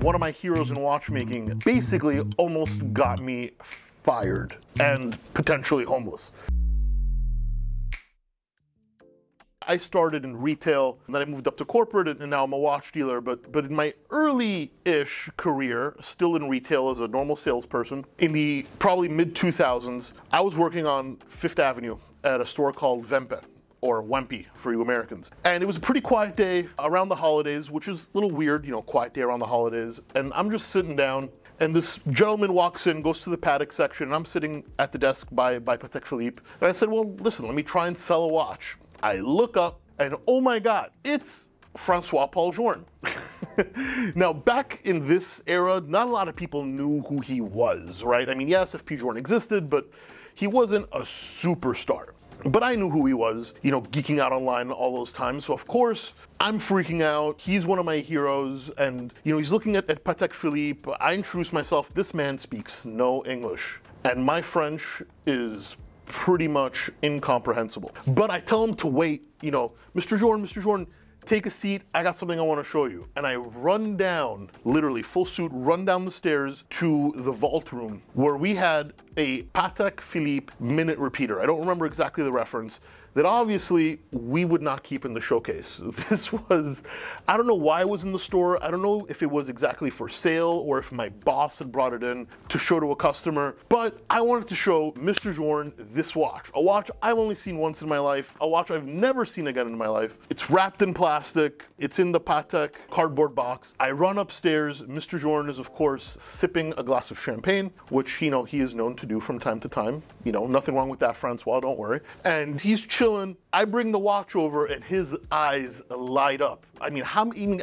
one of my heroes in watchmaking basically almost got me fired and potentially homeless. I started in retail, and then I moved up to corporate, and now I'm a watch dealer. But in my early-ish career, still in retail as a normal salesperson, in the probably mid-2000s, I was working on Fifth Avenue at a store called Wempe, or Wempe for you Americans. And it was a pretty quiet day around the holidays, which is a little weird, you know, quiet day around the holidays. And I'm just sitting down, and this gentleman walks in, goes to the paddock section, and I'm sitting at the desk by Patek Philippe. And I said, well, listen, let me try and sell a watch. I look up, and oh my God, it's f.p.Journe. Now, back in this era, not a lot of people knew who he was, right? I mean, yes, f.p.Journe existed, but he wasn't a superstar. But I knew who he was, you know, geeking out online all those times. So of course, I'm freaking out. He's one of my heroes, and you know, he's looking at Patek Philippe. I introduce myself. This man speaks no English, and my French is pretty much incomprehensible. But I tell him to wait, you know, Mr. Journe, take a seat, I got something I want to show you. And I run down, literally full suit, run down the stairs to the vault room where we had a Patek Philippe minute repeater. I don't remember exactly the reference, that obviously we would not keep in the showcase. This was, I don't know why it was in the store. I don't know if it was exactly for sale or if my boss had brought it in to show to a customer, but I wanted to show Mr. Journe this watch. A watch I've only seen once in my life, a watch I've never seen again in my life. It's wrapped in plastic, it's in the Patek cardboard box. I run upstairs, Mr. Journe is of course sipping a glass of champagne, which, you know, he is known to do from time to time. You know, nothing wrong with that, Francois, don't worry. And he's chilling. I bring the watch over and his eyes light up. I mean,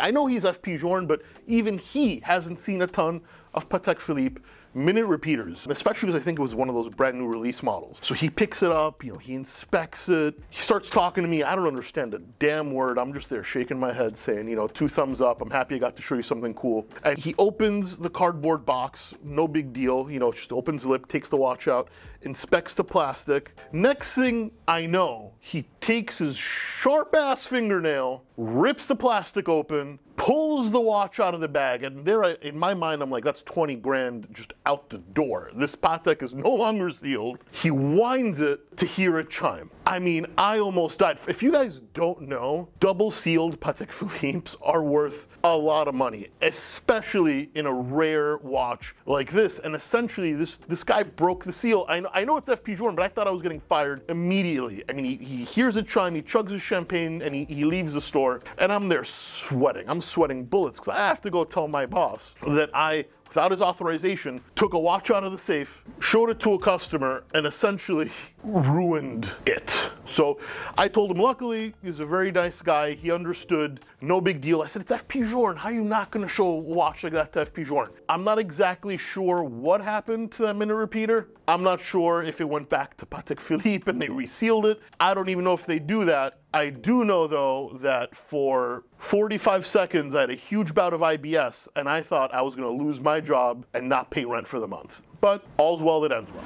I know he's f.p.Journe, but even he hasn't seen a ton of Patek Philippe minute repeaters, especially because I think it was one of those brand new release models. So he picks it up, you know, he inspects it, he starts talking to me. I don't understand a damn word. I'm just there shaking my head saying, you know, 2 thumbs up. I'm happy I got to show you something cool. And he opens the cardboard box, no big deal, you know, just opens the lip, takes the watch out, inspects the plastic. Next thing I know, he takes his sharp ass fingernail, rips the plastic open, pulls the watch out of the bag, and there, in my mind, I'm like, that's 20 grand just out the door. This Patek is no longer sealed. He winds it to hear it chime. I mean, I almost died. If you guys don't know, double sealed Patek Philippe's are worth a lot of money, especially in a rare watch like this. And essentially, this guy broke the seal. I know it's f.p.Journe, but I thought I was getting fired immediately. I mean, he hears it chime, he chugs his champagne, and he leaves the store, and I'm there sweating. I'm sweating bullets because I have to go tell my boss that I, without his authorization, took a watch out of the safe, showed it to a customer, and essentially ruined it. So I told him, luckily, he's a very nice guy. He understood, no big deal. I said, it's f.p.Journe. How are you not going to show a watch like that to f.p.Journe? I'm not exactly sure what happened to that minute repeater. I'm not sure if it went back to Patek Philippe and they resealed it. I don't even know if they do that. I do know, though, that for 45 seconds, I had a huge bout of IBS, and I thought I was going to lose my job and not pay rent for the month. But all's well that ends well.